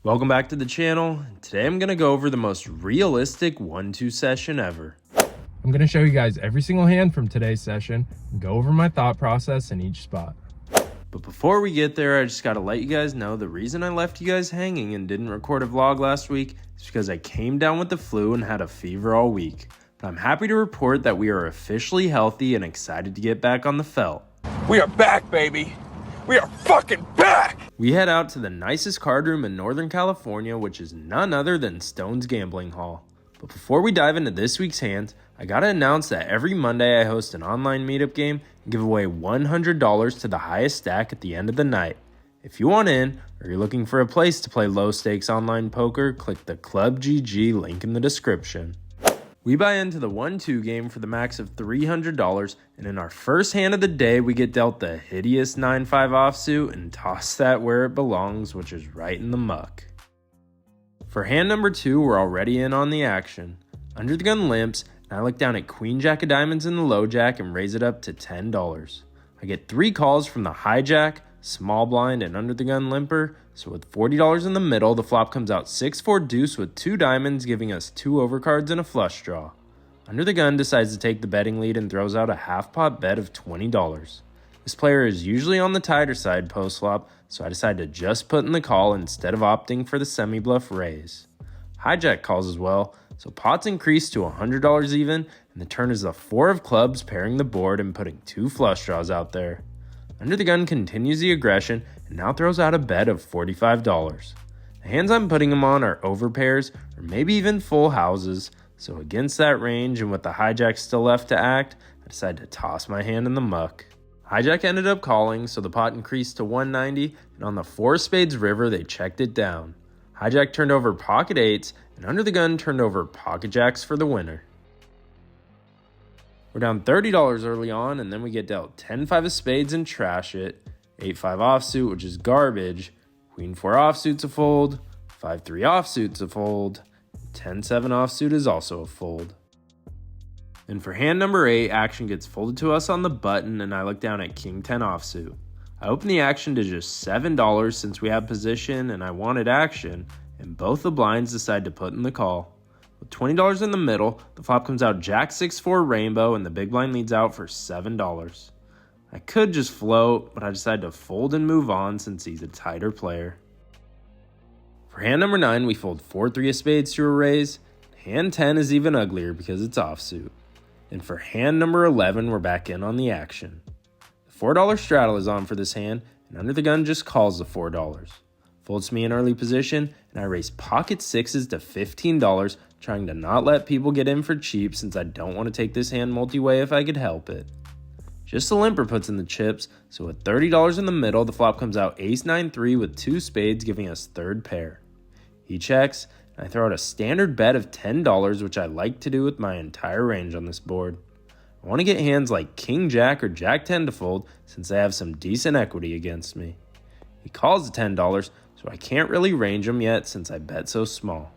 Welcome back to the channel. Today I'm going to go over the most realistic 1-2 session ever. I'm going to show you guys every single hand from today's session and go over my thought process in each spot. But before we get there, I just got to let you guys know the reason I left you guys hanging and didn't record a vlog last week is because I came down with the flu and had a fever all week. But I'm happy to report that we are officially healthy and excited to get back on the felt. We are back, baby. We are fucking back! We head out to the nicest card room in Northern California, which is none other than Stone's Gambling Hall. But before we dive into this week's hands, I gotta announce that every Monday I host an online meetup game and give away $100 to the highest stack at the end of the night. If you want in, or you're looking for a place to play low stakes online poker, click the Club GG link in the description. We buy into the 1-2 game for the max of $300, and in our first hand of the day, we get dealt the hideous 9-5 offsuit and toss that where it belongs, which is right in the muck. For hand number 2, we're already in on the action. Under the gun limps, and I look down at Queen Jack of Diamonds in the low jack and raise it up to $10. I get 3 calls from the high jack, small blind, and under the gun limper, so with $40 in the middle, the flop comes out 6-4 deuce with 2 diamonds, giving us 2 overcards and a flush draw. Under the gun decides to take the betting lead and throws out a half pot bet of $20. This player is usually on the tighter side post flop, so I decide to just put in the call instead of opting for the semi-bluff raise. Hijack calls as well, so pots increase to $100 even, and the turn is the 4 of clubs pairing the board and putting 2 flush draws out there. Under the gun continues the aggression and now throws out a bet of $45. The hands I'm putting him on are overpairs or maybe even full houses, so against that range and with the hijack still left to act, I decide to toss my hand in the muck. Hijack ended up calling, so the pot increased to 190, and on the 4 spades river they checked it down. Hijack turned over pocket 8s, and under the gun turned over pocket jacks for the winner. We're down $30 early on, and then we get dealt 10-5 of spades and trash it, 8-5 offsuit, which is garbage, Queen 4 offsuit's a fold, 5-3 offsuit's a fold, 10-7 offsuit is also a fold. And for hand number 8, action gets folded to us on the button, and I look down at King 10 offsuit. I open the action to just $7 since we have position and I wanted action, and both the blinds decide to put in the call. With $20 in the middle, the flop comes out Jack 6-4 rainbow and the big blind leads out for $7. I could just float, but I decided to fold and move on since he's a tighter player. For hand number 9, we fold 4-3 of spades to a raise. Hand 10 is even uglier because it's offsuit. And for hand number 11, we're back in on the action. The $4 straddle is on for this hand, and under the gun just calls the $4. Folds me in early position, and I raise pocket 6s to $15, trying to not let people get in for cheap since I don't want to take this hand multi-way if I could help it. Just the limper puts in the chips, so with $30 in the middle, the flop comes out ace 9-3 with 2 spades giving us third pair. He checks, and I throw out a standard bet of $10, which I like to do with my entire range on this board. I want to get hands like King Jack or Jack 10 to fold since they have some decent equity against me. He calls the $10, so I can't really range him yet since I bet so small.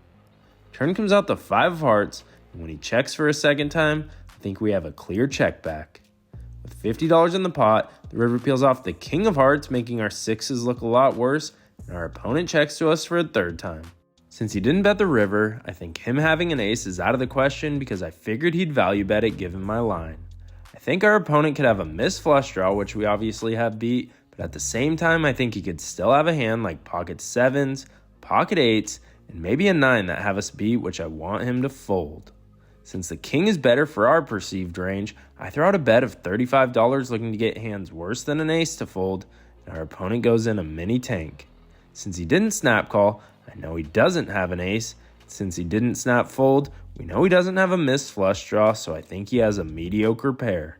Turn comes out the 5 of hearts, and when he checks for a second time, I think we have a clear check back. With $50 in the pot, the river peels off the King of Hearts, making our 6s look a lot worse, and our opponent checks to us for a third time. Since he didn't bet the river, I think him having an ace is out of the question because I figured he'd value bet it given my line. I think our opponent could have a missed flush draw, which we obviously have beat, but at the same time I think he could still have a hand like pocket 7s, pocket 8s, and maybe a 9 that have us beat, which I want him to fold. Since the king is better for our perceived range, I throw out a bet of $35 looking to get hands worse than an ace to fold, and our opponent goes in a mini tank. Since he didn't snap call, I know he doesn't have an ace. Since he didn't snap fold, we know he doesn't have a missed flush draw, so I think he has a mediocre pair.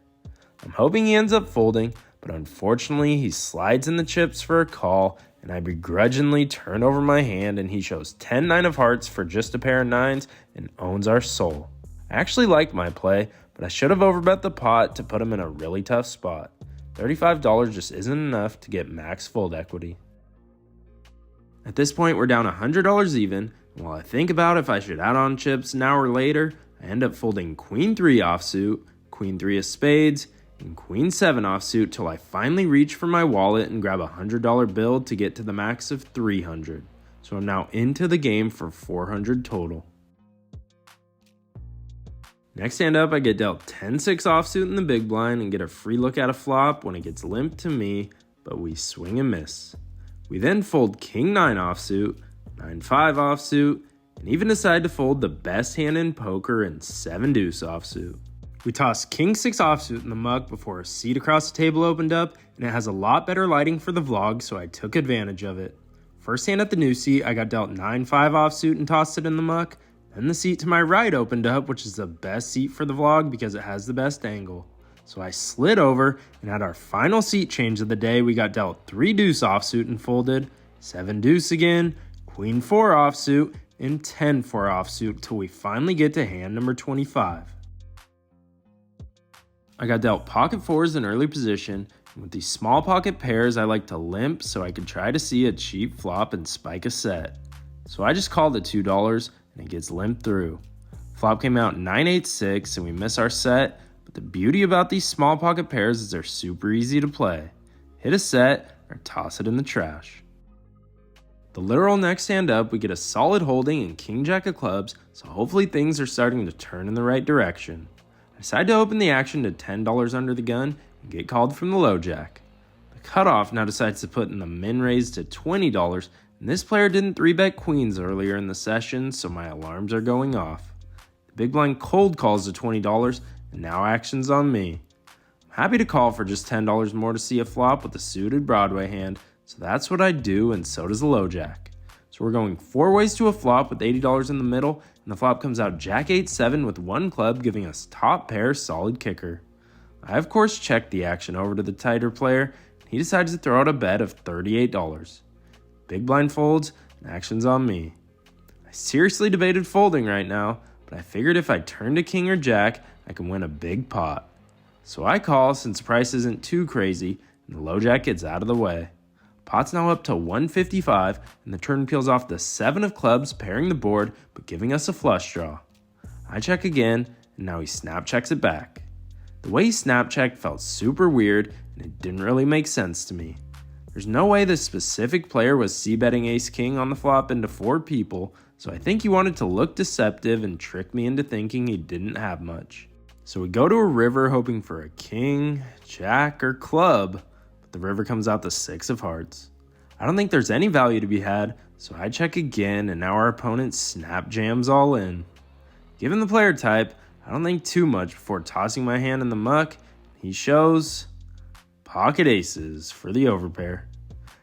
I'm hoping he ends up folding, but unfortunately he slides in the chips for a call, and I begrudgingly turn over my hand and he shows 10-9 of hearts for just a pair of 9s and owns our soul. I actually like my play, but I should have overbet the pot to put him in a really tough spot. $35 just isn't enough to get max fold equity. At this point, we're down $100 even, and while I think about if I should add on chips an hour later, I end up folding Queen 3 offsuit, Queen 3 of spades, and Queen 7 offsuit till I finally reach for my wallet and grab a $100 bill to get to the max of $300. so I'm now into the game for 400 total. Next hand up, I get dealt 10-6 offsuit in the big blind and get a free look at a flop when it gets limped to me, but we swing and miss. We then fold king-9 offsuit, 9-5 offsuit, and even decide to fold the best hand in poker in 7-deuce offsuit. We toss king-6 offsuit in the muck before a seat across the table opened up, and it has a lot better lighting for the vlog, so I took advantage of it. First hand at the new seat, I got dealt 9-5 offsuit and tossed it in the muck. Then the seat to my right opened up, which is the best seat for the vlog because it has the best angle. So I slid over, and at our final seat change of the day, we got dealt 3-deuce offsuit and folded, 7-deuce again, queen-4 offsuit, and 10-4 offsuit till we finally get to hand number 25. I got dealt pocket fours in early position, and with these small pocket pairs, I like to limp so I could try to see a cheap flop and spike a set. So I just called the $2, and it gets limped through. Flop came out 9-8-6, and we miss our set, but the beauty about these small pocket pairs is they're super easy to play. Hit a set, or toss it in the trash. The literal next hand up, we get a solid holding in king-jack of clubs, so hopefully things are starting to turn in the right direction. I decide to open the action to $10 under the gun and get called from the low jack. The cutoff now decides to put in the min raise to $20, and this player didn't 3-bet queens earlier in the session, so my alarms are going off. The big blind cold calls to $20, and now action's on me. I'm happy to call for just $10 more to see a flop with a suited Broadway hand, so that's what I do, and so does the low jack. So we're going 4 ways to a flop with $80 in the middle, and the flop comes out jack 8-7 with 1 club, giving us top pair solid kicker. I of course checked the action over to the tighter player, and he decides to throw out a bet of $38. Big blind folds, and action's on me. I seriously debated folding right now, but I figured if I turned to king or jack, I can win a big pot. So I call since the price isn't too crazy, and the low jack gets out of the way. Pot's now up to 155, and the turn peels off the 7 of clubs, pairing the board, but giving us a flush draw. I check again, and now he snap checks it back. The way he snap checked felt super weird, and it didn't really make sense to me. There's no way this specific player was c-betting ace-king on the flop into 4 people, so I think he wanted to look deceptive and trick me into thinking he didn't have much. So we go to a river hoping for a king, jack, or club, but the river comes out the 6 of hearts. I don't think there's any value to be had, so I check again, and now our opponent snap jams all in. Given the player type, I don't think too much before tossing my hand in the muck. He shows pocket aces for the overpair.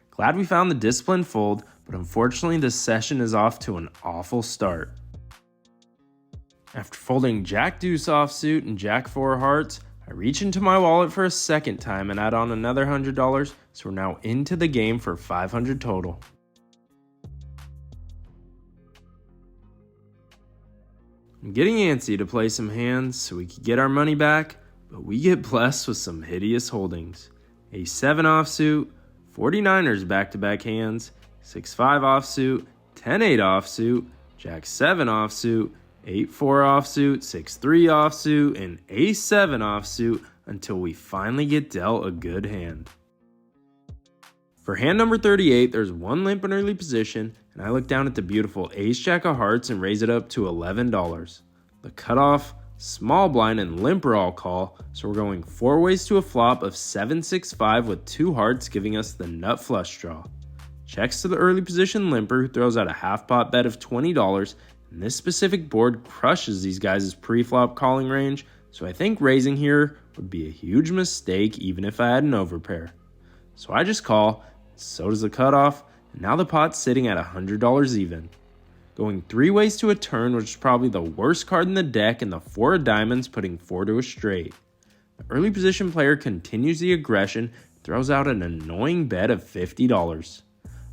Glad we found the disciplined fold, but unfortunately this session is off to an awful start. After folding jack deuce offsuit and jack 4 hearts, I reach into my wallet for a second time and add on another $100, so we're now into the game for 500 total. I'm getting antsy to play some hands so we could get our money back, but we get blessed with some hideous holdings. Ace 7 offsuit, 49ers back-to-back hands, 6-5 offsuit, 10-8 offsuit, jack 7 offsuit, 8-4 offsuit, 6-3 offsuit, and ace 7 offsuit until we finally get dealt a good hand. For hand number 38, there's 1 limp in early position, and I look down at the beautiful ace jack of hearts and raise it up to $11. The cutoff, small blind, and limper all call, so we're going 4 ways to a flop of 7-6-5 with 2 hearts, giving us the nut flush draw. Checks to the early position limper, who throws out a half pot bet of $20, and this specific board crushes these guys' pre-flop calling range, so I think raising here would be a huge mistake even if I had an overpair. So I just call, so does the cutoff, and now the pot's sitting at $100 even. Going 3 ways to a turn, which is probably the worst card in the deck, and the 4 of diamonds putting 4 to a straight. The early position player continues the aggression, throws out an annoying bet of $50.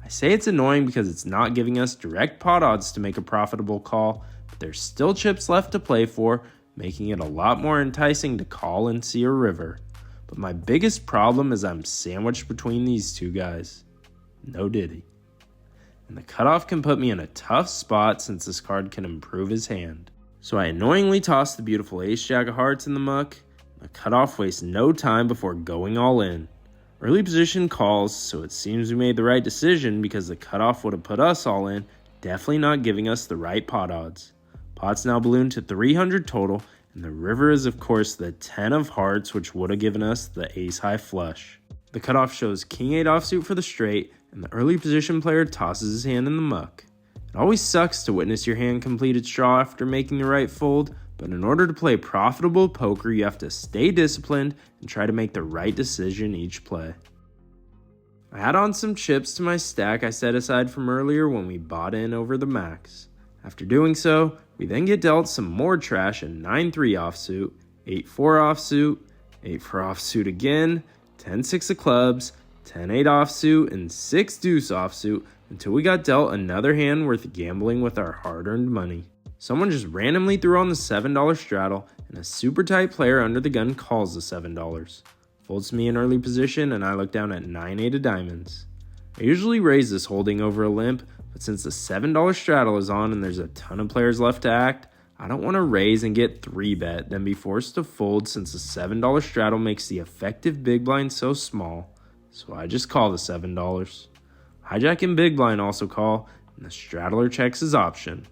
I say it's annoying because it's not giving us direct pot odds to make a profitable call, but there's still chips left to play for, making it a lot more enticing to call and see a river. But my biggest problem is I'm sandwiched between these 2 guys. No diddy. And the cutoff can put me in a tough spot since this card can improve his hand. So I annoyingly toss the beautiful ace jack of hearts in the muck. The cutoff wastes no time before going all in. Early position calls, so it seems we made the right decision because the cutoff would have put us all in, definitely not giving us the right pot odds. Pot's now ballooned to 300 total, and the river is of course the 10 of hearts, which would have given us the ace high flush. The cutoff shows king 8 offsuit for the straight, and the early position player tosses his hand in the muck. It always sucks to witness your hand complete its draw after making the right fold, but in order to play profitable poker, you have to stay disciplined and try to make the right decision each play. I add on some chips to my stack I set aside from earlier when we bought in over the max. After doing so, we then get dealt some more trash in 9-3 offsuit, 8-4 offsuit, 8-4 offsuit again, 10-6 of clubs, 10-8 offsuit, and 6-deuce offsuit until we got dealt another hand worth gambling with our hard-earned money. Someone just randomly threw on the $7 straddle, and a super tight player under the gun calls the $7. Folds me in early position, and I look down at 9-8 of diamonds. I usually raise this holding over a limp, but since the $7 straddle is on and there's a ton of players left to act, I don't want to raise and get 3-bet, then be forced to fold since the $7 straddle makes the effective big blind so small, so I just call the $7. Hijack and big blind also call, and the straddler checks his option.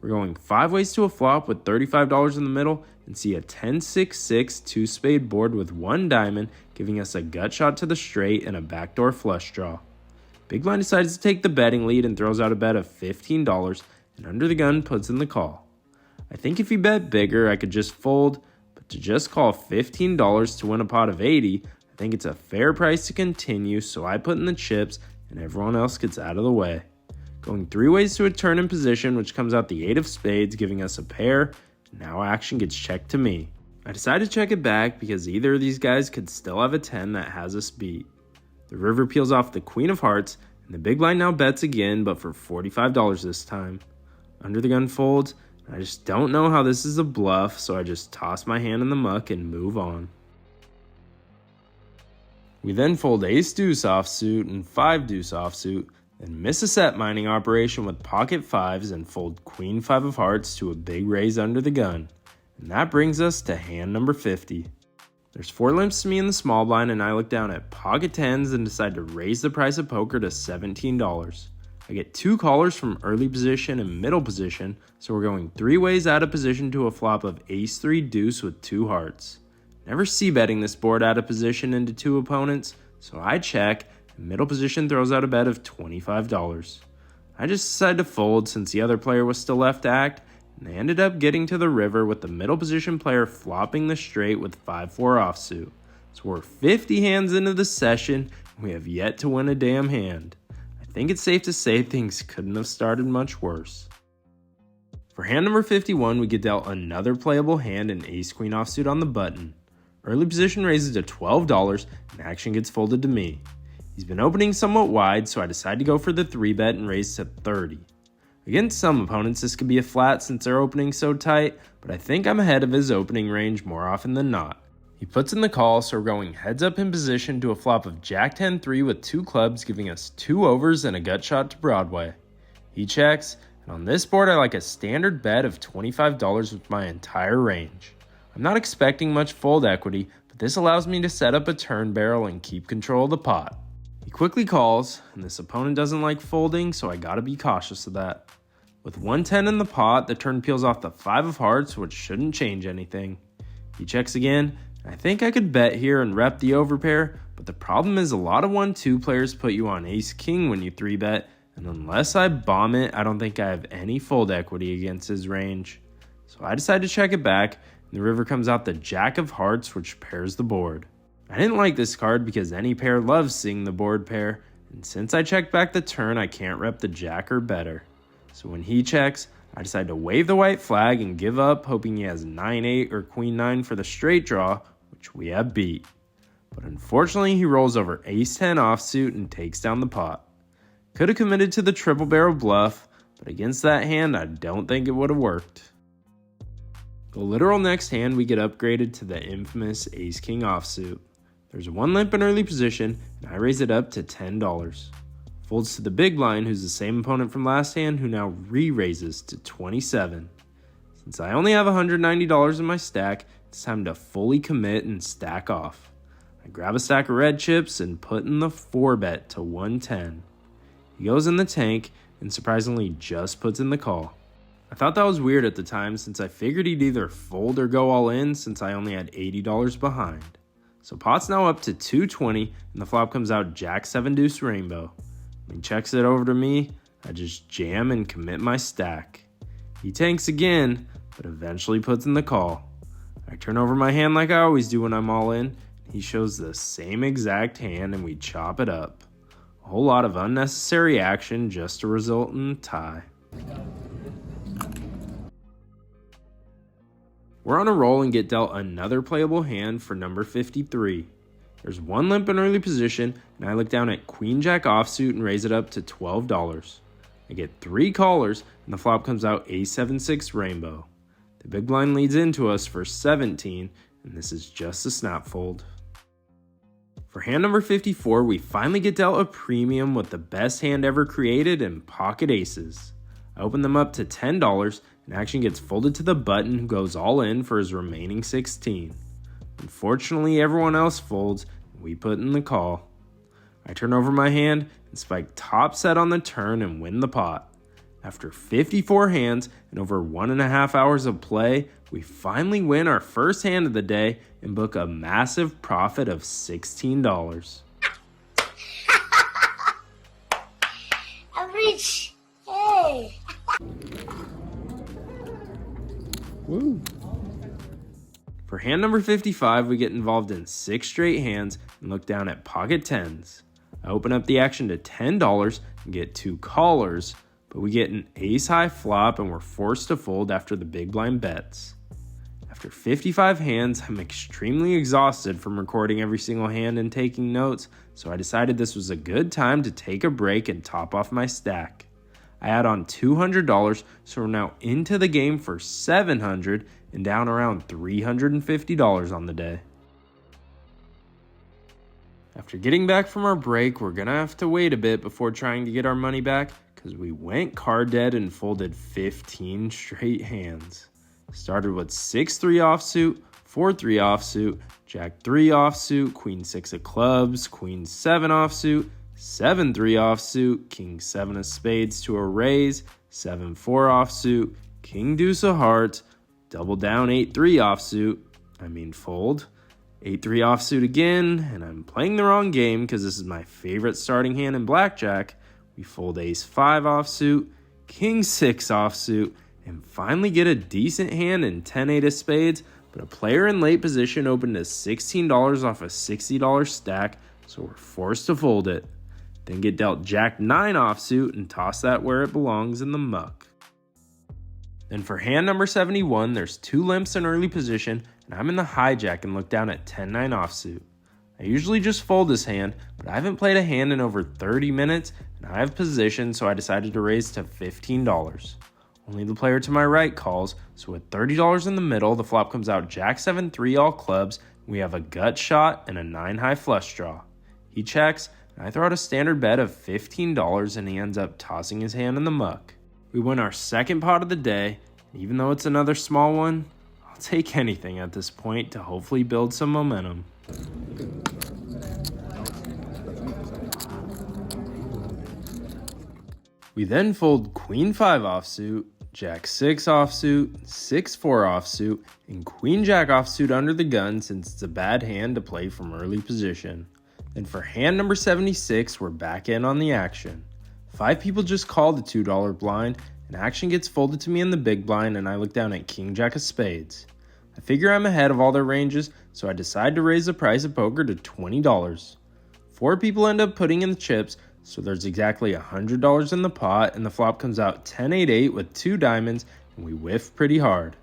We're going 5 ways to a flop with $35 in the middle and see a 10-6-6 2-spade board with 1 diamond, giving us a gut shot to the straight and a backdoor flush draw. Big blind decides to take the betting lead and throws out a bet of $15, and under the gun puts in the call. I think if he bet bigger, I could just fold, but to just call $15 to win a pot of 80, I think it's a fair price to continue, so I put in the chips and everyone else gets out of the way. Going 3 ways to a turn in position, which comes out the 8 of spades, giving us a pair. Now action gets checked to me. I decide to check it back because either of these guys could still have a 10 that has us beat. The river peels off the queen of hearts, and the big blind now bets again, but for $45 this time. Under the gun folds, and I just don't know how this is a bluff, so I just toss my hand in the muck and move on. We then fold ace-deuce offsuit and 5-deuce offsuit, then miss a set mining operation with pocket 5s and fold queen 5 of hearts to a big raise under the gun. And that brings us to hand number 50. There's 4 limps to me in the small blind, and I look down at pocket 10s and decide to raise the price of poker to $17. I get 2 callers from early position and middle position, so we're going 3 ways out of position to a flop of ace-3 deuce with 2 hearts. Never c-betting this board out of position into 2 opponents, so I check, and middle position throws out a bet of $25. I just decided to fold since the other player was still left to act, and they ended up getting to the river with the middle position player flopping the straight with 5-4 offsuit. So we're 50 hands into the session, and we have yet to win a damn hand. I think it's safe to say things couldn't have started much worse. For hand number 51, we get dealt another playable hand in ace-queen offsuit on the button. Early position raises to $12, and action gets folded to me. He's been opening somewhat wide, so I decide to go for the 3-bet and raise to 30. Against some opponents, this could be a flat since they're opening so tight, but I think I'm ahead of his opening range more often than not. He puts in the call, so we're going heads up in position to a flop of jack 10-3 with 2 clubs, giving us 2 overs and a gut shot to Broadway. He checks, and on this board I like a standard bet of $25 with my entire range. I'm not expecting much fold equity, but this allows me to set up a turn barrel and keep control of the pot. He quickly calls, and this opponent doesn't like folding, so I gotta be cautious of that. With 110 in the pot, the turn peels off the 5 of hearts, which shouldn't change anything. He checks again, and I think I could bet here and rep the overpair, but the problem is a lot of 1-2 players put you on ace-king when you 3-bet, and unless I bomb it, I don't think I have any fold equity against his range. So I decide to check it back, and the river comes out the jack of hearts, which pairs the board. I didn't like this card because any pair loves seeing the board pair, and since I checked back the turn, I can't rep the jack or better. So when he checks, I decide to wave the white flag and give up, hoping he has 9-8 or queen 9 for the straight draw, which we have beat. But unfortunately, he rolls over ace-10 offsuit and takes down the pot. Could have committed to the triple barrel bluff, but against that hand, I don't think it would have worked. The literal next hand, we get upgraded to the infamous ace-king offsuit. There's 1 limp in early position, and I raise it up to $10. Folds to the big blind, who's the same opponent from last hand, who now re-raises to $27. Since I only have $190 in my stack, it's time to fully commit and stack off. I grab a stack of red chips and put in the 4-bet to 110. He goes in the tank and surprisingly just puts in the call. I thought that was weird at the time since I figured he'd either fold or go all in since I only had $80 behind. So pot's now up to 220 and the flop comes out Jack 7 deuce rainbow. When he checks it over to me, I just jam and commit my stack. He tanks again, but eventually puts in the call. I turn over my hand like I always do when I'm all in. He shows the same exact hand and we chop it up. A whole lot of unnecessary action just to result in a tie. We're on a roll and get dealt another playable hand for number 53. There's one limp in early position and I look down at Queen Jack offsuit and raise it up to $12. I get 3 callers and the flop comes out A7-6 rainbow. The big blind leads into us for 17 and this is just a snap fold. For hand number 54, we finally get dealt a premium with the best hand ever created in pocket aces. I open them up to $10 and action gets folded to the button who goes all in for his remaining 16. Unfortunately, everyone else folds and we put in the call. I turn over my hand and spike top set on the turn and win the pot. After 54 hands and over 1.5 hours of play, we finally win our first hand of the day and book a massive profit of $16. I'm rich. Hey. Woo. For hand number 55, we get involved in 6 straight hands and look down at pocket 10s. I open up the action to $10 and get 2 callers, but we get an ace high flop and we're forced to fold after the big blind bets. After 55 hands, I'm extremely exhausted from recording every single hand and taking notes, so I decided this was a good time to take a break and top off my stack. I add on $200, so we're now into the game for $700 and down around $350 on the day. After getting back from our break, we're gonna have to wait a bit before trying to get our money back because we went card dead and folded 15 straight hands. Started with 6-3 offsuit, 4-3 offsuit, Jack 3 offsuit, Queen 6 of clubs, Queen 7 offsuit, 7-3 offsuit, King 7 of spades to a raise, 7-4 offsuit, King deuce of hearts, double down 8-3 offsuit, fold, 8-3 offsuit again, and I'm playing the wrong game because this is my favorite starting hand in blackjack. We fold ace 5 offsuit, King 6 offsuit, and finally get a decent hand in 10-8 of spades, but a player in late position opened to $16 off a $60 stack, so we're forced to fold it. Then get dealt Jack 9 offsuit and toss that where it belongs in the muck. Then for hand number 71, there's 2 limps in early position, and I'm in the hijack and look down at 10-9 offsuit. I usually just fold this hand, but I haven't played a hand in over 30 minutes, and I have position, so I decided to raise to $15. Only the player to my right calls, so with $30 in the middle, the flop comes out Jack 7-3 all clubs, and we have a gut shot and a 9 high flush draw. He checks, and I throw out a standard bet of $15, and he ends up tossing his hand in the muck. We win our second pot of the day, and even though it's another small one, I'll take anything at this point to hopefully build some momentum. We then fold Queen 5 offsuit, Jack 6 offsuit, 6-4 offsuit, and Queen Jack offsuit under the gun since it's a bad hand to play from early position. Then for hand number 76, we're back in on the action. 5 people just called the $2 blind, and action gets folded to me in the big blind, and I look down at King Jack of spades. I figure I'm ahead of all their ranges, so I decide to raise the price of poker to $20. 4 people end up putting in the chips, so there's exactly $100 in the pot, and the flop comes out 10-8-8 with 2 diamonds, and we whiff pretty hard.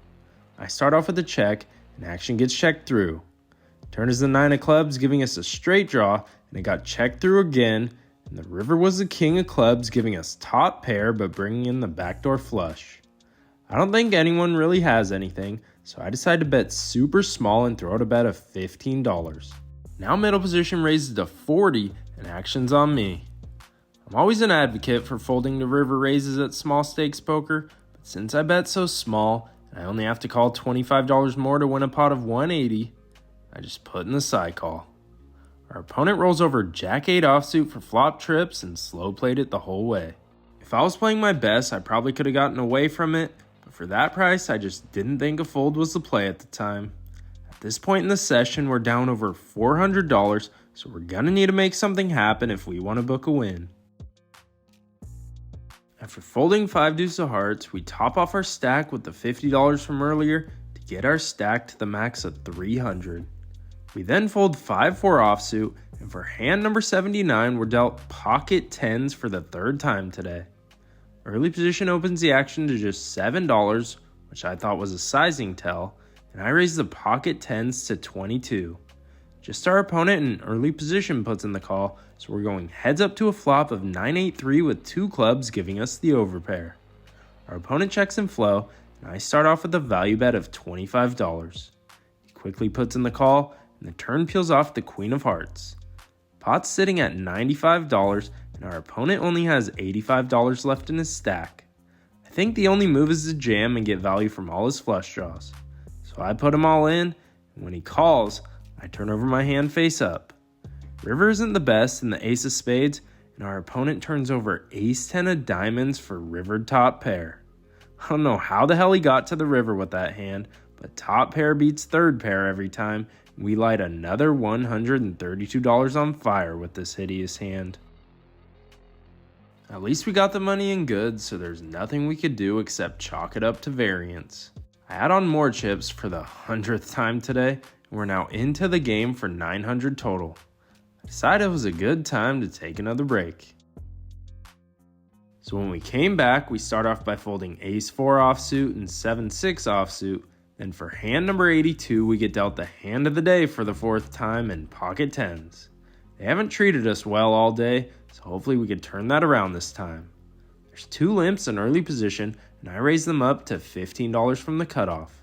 I start off with a check, and action gets checked through. Turn is the 9 of clubs, giving us a straight draw, and it got checked through again, and the river was the king of clubs, giving us top pair, but bringing in the backdoor flush. I don't think anyone really has anything, so I decide to bet super small and throw out a bet of $15. Now middle position raises to 40, and action's on me. I'm always an advocate for folding the river raises at small stakes poker, but since I bet so small, and I only have to call $25 more to win a pot of $180, I just put in the side call. Our opponent rolls over Jack 8 offsuit for flop trips and slow played it the whole way. If I was playing my best, I probably could have gotten away from it, but for that price, I just didn't think a fold was the play at the time. At this point in the session, we're down over $400, so we're gonna need to make something happen if we want to book a win. After folding 5 deuce of hearts, we top off our stack with the $50 from earlier to get our stack to the max of 300. We then fold 5-4 offsuit, and for hand number 79, we're dealt pocket 10s for the third time today. Early position opens the action to just $7, which I thought was a sizing tell, and I raise the pocket 10s to 22. Just our opponent in early position puts in the call, so we're going heads up to a flop of 9-8-3 with 2 clubs giving us the overpair. Our opponent checks in flow, and I start off with a value bet of $25. He quickly puts in the call, and the turn peels off the queen of hearts. Pot's sitting at $95, and our opponent only has $85 left in his stack. I think the only move is to jam and get value from all his flush draws. So I put him all in, and when he calls, I turn over my hand face up. River isn't the best in the ace of spades, and our opponent turns over ace 10 of diamonds for rivered top pair. I don't know how the hell he got to the river with that hand, but top pair beats third pair every time. We light another $132 on fire with this hideous hand. At least we got the money in good, so there's nothing we could do except chalk it up to variance. I add on more chips for the 100th time today, and we're now into the game for 900 total. I decided it was a good time to take another break. So when we came back, we start off by folding ace 4 offsuit and 7-6 offsuit. Then for hand number 82, we get dealt the hand of the day for the 4th time in pocket 10s. They haven't treated us well all day, so hopefully we can turn that around this time. There's 2 limps in early position, and I raise them up to $15 from the cutoff.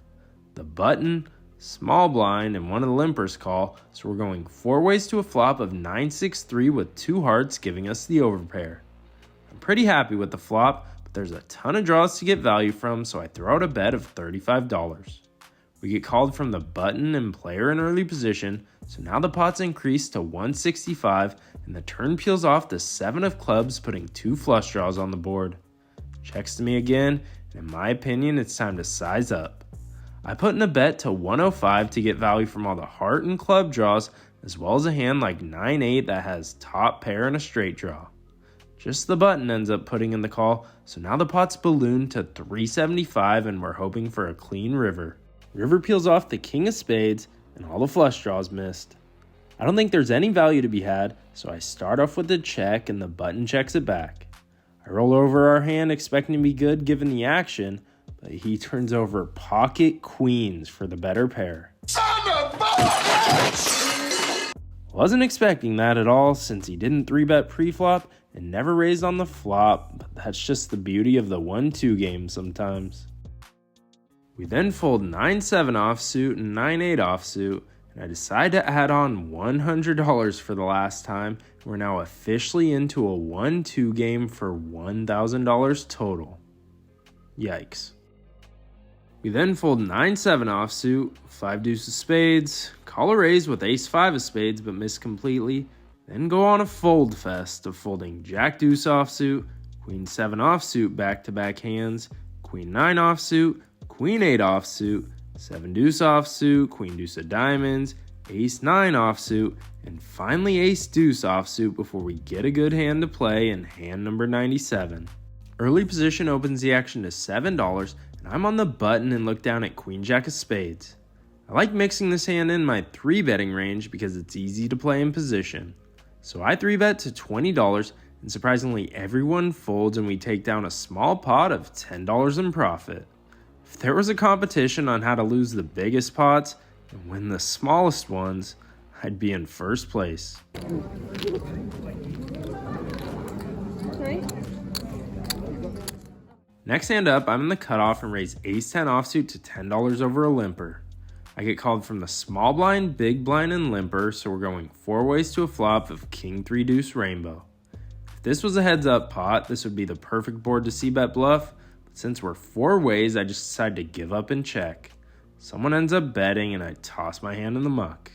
The button, small blind, and one of the limpers call, so we're going 4 ways to a flop of 9-6-3 with 2 hearts giving us the overpair. I'm pretty happy with the flop, but there's a ton of draws to get value from, so I throw out a bet of $35. We get called from the button and player in early position, so now the pot's increased to 165 and the turn peels off the 7 of clubs, putting 2 flush draws on the board. Checks to me again, and in my opinion, it's time to size up. I put in a bet to 105 to get value from all the heart and club draws, as well as a hand like 9-8 that has top pair and a straight draw. Just the button ends up putting in the call, so now the pot's ballooned to 375 and we're hoping for a clean river. River peels off the king of spades and all the flush draws missed. I don't think there's any value to be had, so I start off with a check and the button checks it back. I roll over our hand expecting to be good given the action, but he turns over pocket queens for the better pair. Wasn't expecting that at all since he didn't 3-bet pre-flop and never raised on the flop, but that's just the beauty of the 1-2 game sometimes. We then fold 9-7 offsuit and 9-8 offsuit, and I decide to add on $100 for the last time. We're now officially into a 1-2 game for $1,000 total. Yikes. We then fold 9-7 offsuit, 5 deuce of spades, call a raise with ace 5 of spades but miss completely, then go on a fold fest of folding jack deuce offsuit, queen 7 offsuit back-to-back hands, queen 9 offsuit, queen 8 offsuit, 7 deuce offsuit, queen deuce of diamonds, ace 9 offsuit, and finally ace deuce offsuit before we get a good hand to play in hand number 97. Early position opens the action to $7, and I'm on the button and look down at queen jack of spades. I like mixing this hand in my 3-betting range because it's easy to play in position. So I 3-bet to $20, and surprisingly everyone folds and we take down a small pot of $10 in profit. If there was a competition on how to lose the biggest pots and win the smallest ones, I'd be in first place. Sorry? Next hand up, I'm in the cutoff and raise ace 10 offsuit to $10 over a limper. I get called from the small blind, big blind, and limper, so we're going 4 ways to a flop of king 3 deuce rainbow. If this was a heads up pot, this would be the perfect board to c-bet bluff, but since we're 4 ways, I just decide to give up and check. Someone ends up betting and I toss my hand in the muck.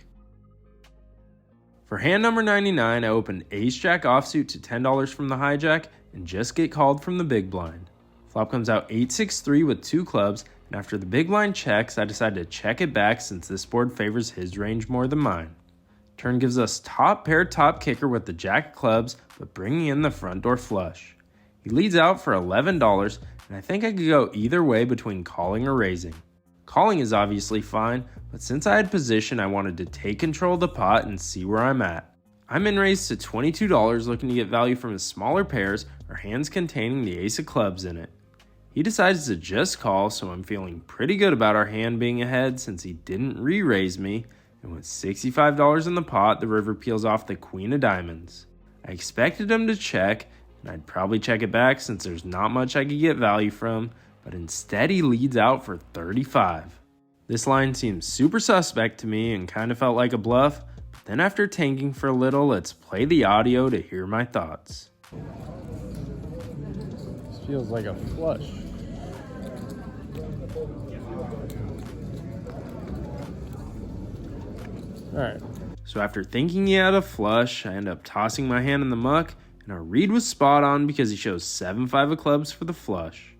For hand number 99, I opened ace-jack offsuit to $10 from the hijack and just get called from the big blind. Flop comes out 8-6-3 with 2 clubs, and after the big blind checks, I decided to check it back since this board favors his range more than mine. Turn gives us top pair top kicker with the jack of clubs, but bringing in the front door flush. He leads out for $11, and I think I could go either way between calling or raising. Calling is obviously fine, but since I had position, I wanted to take control of the pot and see where I'm at. I'm in raised to $22 looking to get value from his smaller pairs or hands containing the ace of clubs in it. He decides to just call, so I'm feeling pretty good about our hand being ahead since he didn't re-raise me, and with $65 in the pot, the river peels off the queen of diamonds. I expected him to check, and I'd probably check it back since there's not much I could get value from, but instead he leads out for 35. This line seems super suspect to me and kind of felt like a bluff, but then after tanking for a little, let's play the audio to hear my thoughts. This feels like a flush. Alright. So after thinking he had a flush, I end up tossing my hand in the muck, and our read was spot on because he shows 7-5 of clubs for the flush.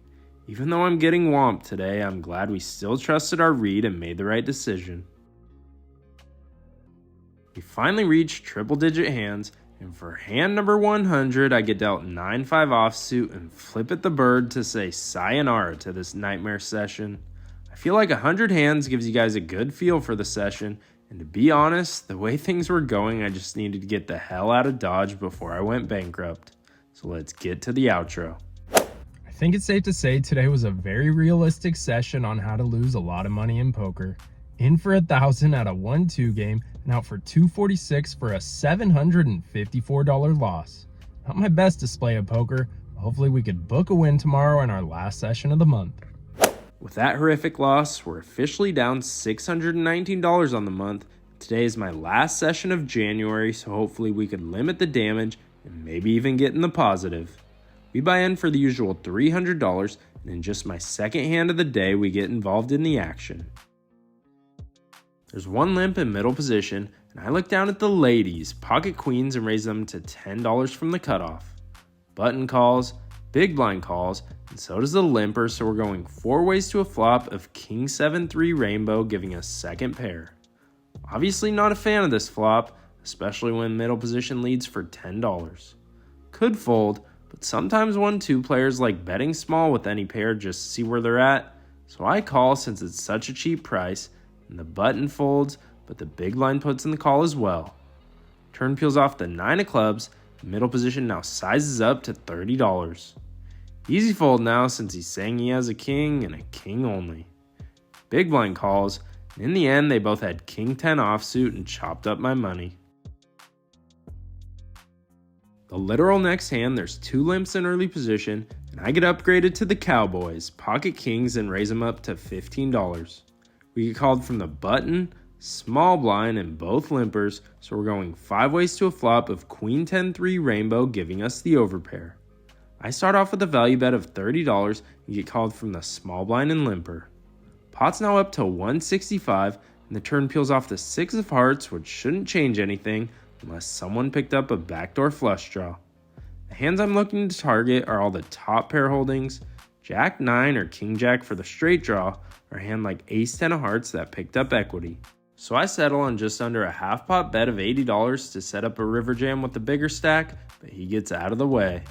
Even though I'm getting whomped today, I'm glad we still trusted our read and made the right decision. We finally reached triple digit hands, and for hand number 100, I get dealt 9-5 offsuit and flip at the bird to say sayonara to this nightmare session. I feel like 100 hands gives you guys a good feel for the session, and to be honest, the way things were going, I just needed to get the hell out of Dodge before I went bankrupt. So let's get to the outro. I think it's safe to say today was a very realistic session on how to lose a lot of money in poker. In for 1,000 at a 1-2 game and out for 246 for a $754 loss. Not my best display of poker, but hopefully we could book a win tomorrow in our last session of the month. With that horrific loss, we're officially down $619 on the month. Today is my last session of January, so hopefully we could limit the damage and maybe even get in the positive. We buy in for the usual $300, and in just my second hand of the day, we get involved in the action. There's one limp in middle position, and I look down at the ladies, pocket queens, and raise them to $10 from the cutoff. Button calls, big blind calls, and so does the limper, so we're going 4 ways to a flop of King 7-3 rainbow, giving us second pair. Obviously not a fan of this flop, especially when middle position leads for $10. Could fold, but sometimes 1-2 players like betting small with any pair just to see where they're at, so I call since it's such a cheap price, and the button folds, but the big blind puts in the call as well. Turn peels off the 9 of clubs, the middle position now sizes up to $30. Easy fold now since he's saying he has a king and a king only. Big blind calls, and in the end they both had king 10 offsuit and chopped up my money. The literal next hand, there's 2 limps in early position, and I get upgraded to the Cowboys, pocket kings, and raise them up to $15. We get called from the button, small blind, and both limpers, so we're going 5 ways to a flop of Queen 10-3 rainbow, giving us the overpair. I start off with a value bet of $30 and get called from the small blind and limper. Pot's now up to 165, and the turn peels off the 6 of hearts, which shouldn't change anything unless someone picked up a backdoor flush draw. The hands I'm looking to target are all the top pair holdings, Jack 9 or King Jack for the straight draw, or a hand like Ace 10 of hearts that picked up equity. So I settle on just under a half pot bet of $80 to set up a river jam with the bigger stack, but he gets out of the way.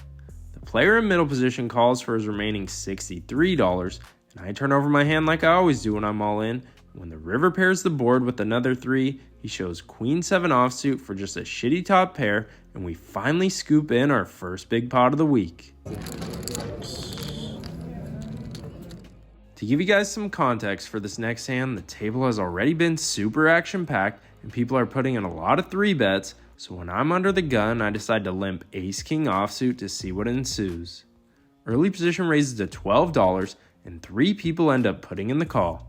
The player in middle position calls for his remaining $63, and I turn over my hand like I always do when I'm all in. When the river pairs the board with another 3, he shows Queen 7 offsuit for just a shitty top pair, and we finally scoop in our first big pot of the week. To give you guys some context for this next hand, the table has already been super action-packed, and people are putting in a lot of 3 bets, so when I'm under the gun, I decide to limp Ace-King offsuit to see what ensues. Early position raises to $12, and 3 people end up putting in the call.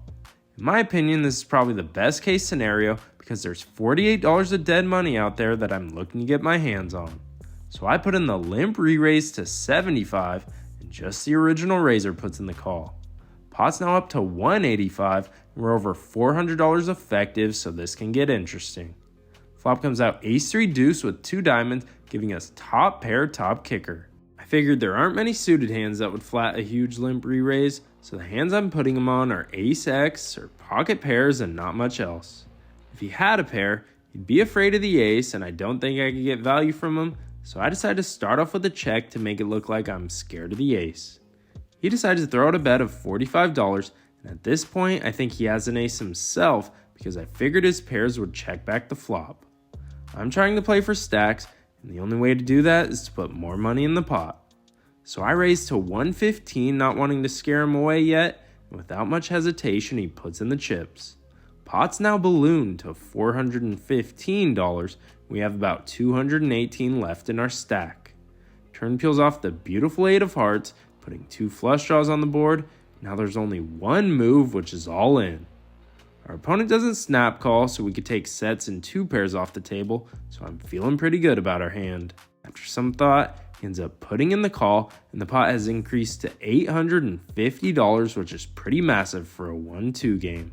In my opinion, this is probably the best case scenario because there's $48 of dead money out there that I'm looking to get my hands on. So I put in the limp re-raise to $75, and just the original raiser puts in the call. Pot's now up to $185, and we're over $400 effective, so this can get interesting. Flop comes out ace-3 deuce with 2 diamonds, giving us top pair, top kicker. I figured there aren't many suited hands that would flat a huge limp re-raise, so the hands I'm putting him on are ace-x or pocket pairs and not much else. If he had a pair, he'd be afraid of the ace, and I don't think I could get value from him, so I decided to start off with a check to make it look like I'm scared of the ace. He decided to throw out a bet of $45, and at this point I think he has an ace himself because I figured his pairs would check back the flop. I'm trying to play for stacks, and the only way to do that is to put more money in the pot. So I raised to 115, not wanting to scare him away yet, and without much hesitation he puts in the chips. Pot's now ballooned to $415. We have about 218 left in our stack. Turn peels off the beautiful 8 of hearts, putting 2 flush draws on the board. Now there's only one move, which is all in. Our opponent doesn't snap call, so we could take sets and 2 pairs off the table, so I'm feeling pretty good about our hand. After some thought, he ends up putting in the call, and the pot has increased to $850, which is pretty massive for a 1-2 game.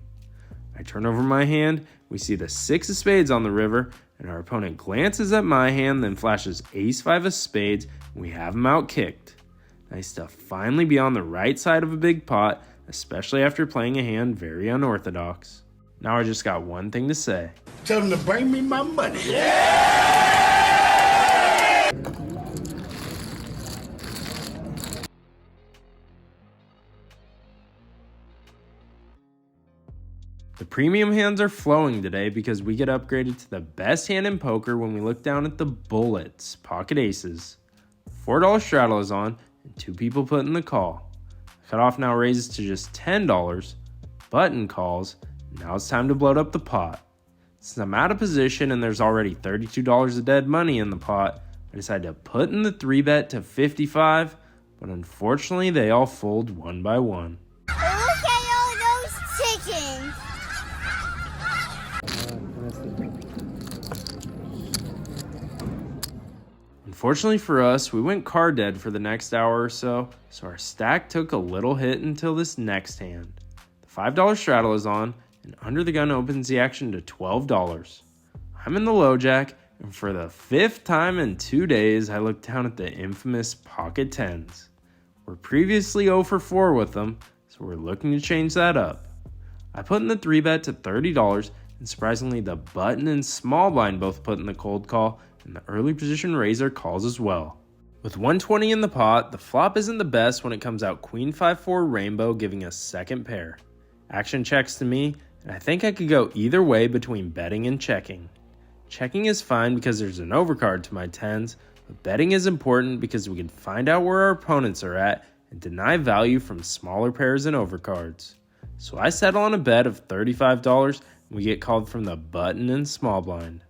I turn over my hand, we see the 6 of spades on the river, and our opponent glances at my hand, then flashes ace-5 of spades, and we have him out-kicked. Nice to finally be on the right side of a big pot, especially after playing a hand very unorthodox. Now I just got one thing to say. Tell them to bring me my money. The premium hands are flowing today because we get upgraded to the best hand in poker when we look down at the bullets, pocket aces. $4 straddle is on, and 2 people put in the call. Cutoff now raises to just $10. Button calls. Now it's time to bloat up the pot. Since I'm out of position and there's already $32 of dead money in the pot, I decided to put in the 3-bet to 55, but unfortunately they all fold one by one. Look at all those chickens. Unfortunately for us, we went card dead for the next hour or so our stack took a little hit until this next hand. The $5 straddle is on, and under the gun opens the action to $12. I'm in the low jack, and for the 5th time in 2 days, I look down at the infamous pocket 10s. We're previously 0 for 4 with them, so we're looking to change that up. I put in the 3-bet to $30, and surprisingly the button and small blind both put in the cold call, and the early position raiser calls as well. With 120 in the pot, the flop isn't the best when it comes out Queen 5-4 rainbow, giving us second pair. Action checks to me, and I think I could go either way between betting and checking. Checking is fine because there's an overcard to my 10s, but betting is important because we can find out where our opponents are at and deny value from smaller pairs and overcards. So I settle on a bet of $35, and we get called from the button and small blind.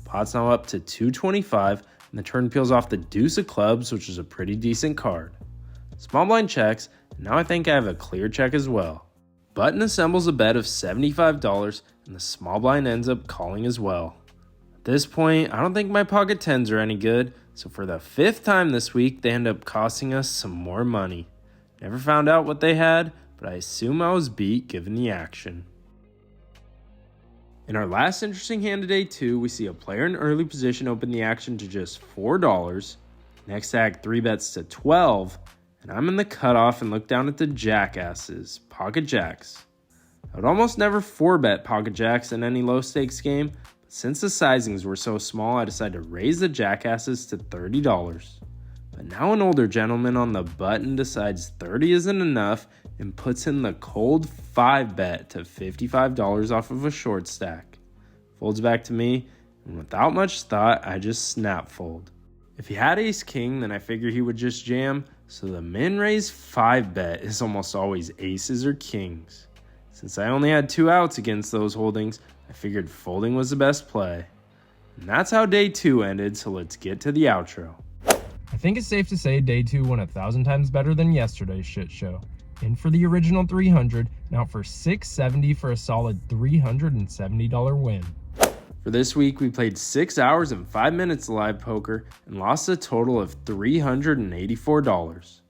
Pot's now up to $225, and the turn peels off the deuce of clubs, which is a pretty decent card. Small blind checks, and now I think I have a clear check as well. Button assembles a bet of $75, and the small blind ends up calling as well. At this point, I don't think my pocket 10s are any good, so for the 5th time this week, they end up costing us some more money. Never found out what they had, but I assume I was beat given the action. In our last interesting hand of day 2, we see a player in early position open the action to just $4. Next act 3 bets to 12, and I'm in the cutoff and look down at the jackasses, pocket jacks. I would almost never 4-bet pocket jacks in any low stakes game, but since the sizings were so small, I decided to raise the jackasses to $30. But now an older gentleman on the button decides 30 isn't enough and puts in the cold 5-bet to $55 off of a short stack. Folds back to me, and without much thought, I just snap fold. If he had ace king, then I figure he would just jam, so the min raise 5-bet is almost always aces or kings. Since I only had 2 outs against those holdings, I figured folding was the best play. And that's how day 2 ended, so let's get to the outro. I think it's safe to say day 2 went 1,000 times better than yesterday's shit show. In for the original 300, and out for 670 for a solid $370 win. For this week, we played 6 hours and 5 minutes of live poker and lost a total of $384.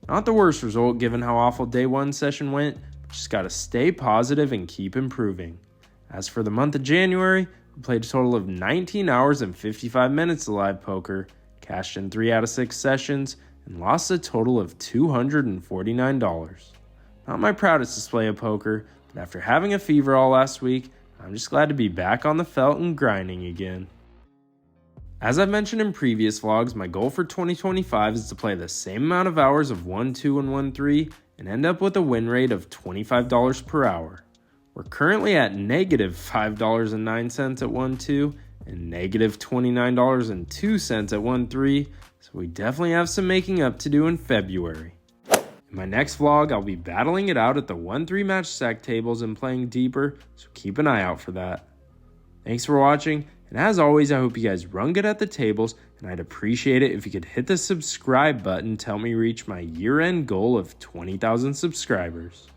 Not the worst result given how awful day 1 session went, but just gotta stay positive and keep improving. As for the month of January, I played a total of 19 hours and 55 minutes of live poker, cashed in 3 out of 6 sessions, and lost a total of $249. Not my proudest display of poker, but after having a fever all last week, I'm just glad to be back on the felt and grinding again. As I've mentioned in previous vlogs, my goal for 2025 is to play the same amount of hours of 1-2 and 1-3 and end up with a win rate of $25 per hour. We're currently at negative $5.09 at 1-2 and negative $29.02 at 1-3, so we definitely have some making up to do in February. In my next vlog, I'll be battling it out at the 1-3 match stack tables and playing deeper, so keep an eye out for that. Thanks for watching, and as always, I hope you guys run good at the tables, and I'd appreciate it if you could hit the subscribe button to help me reach my year-end goal of 20,000 subscribers.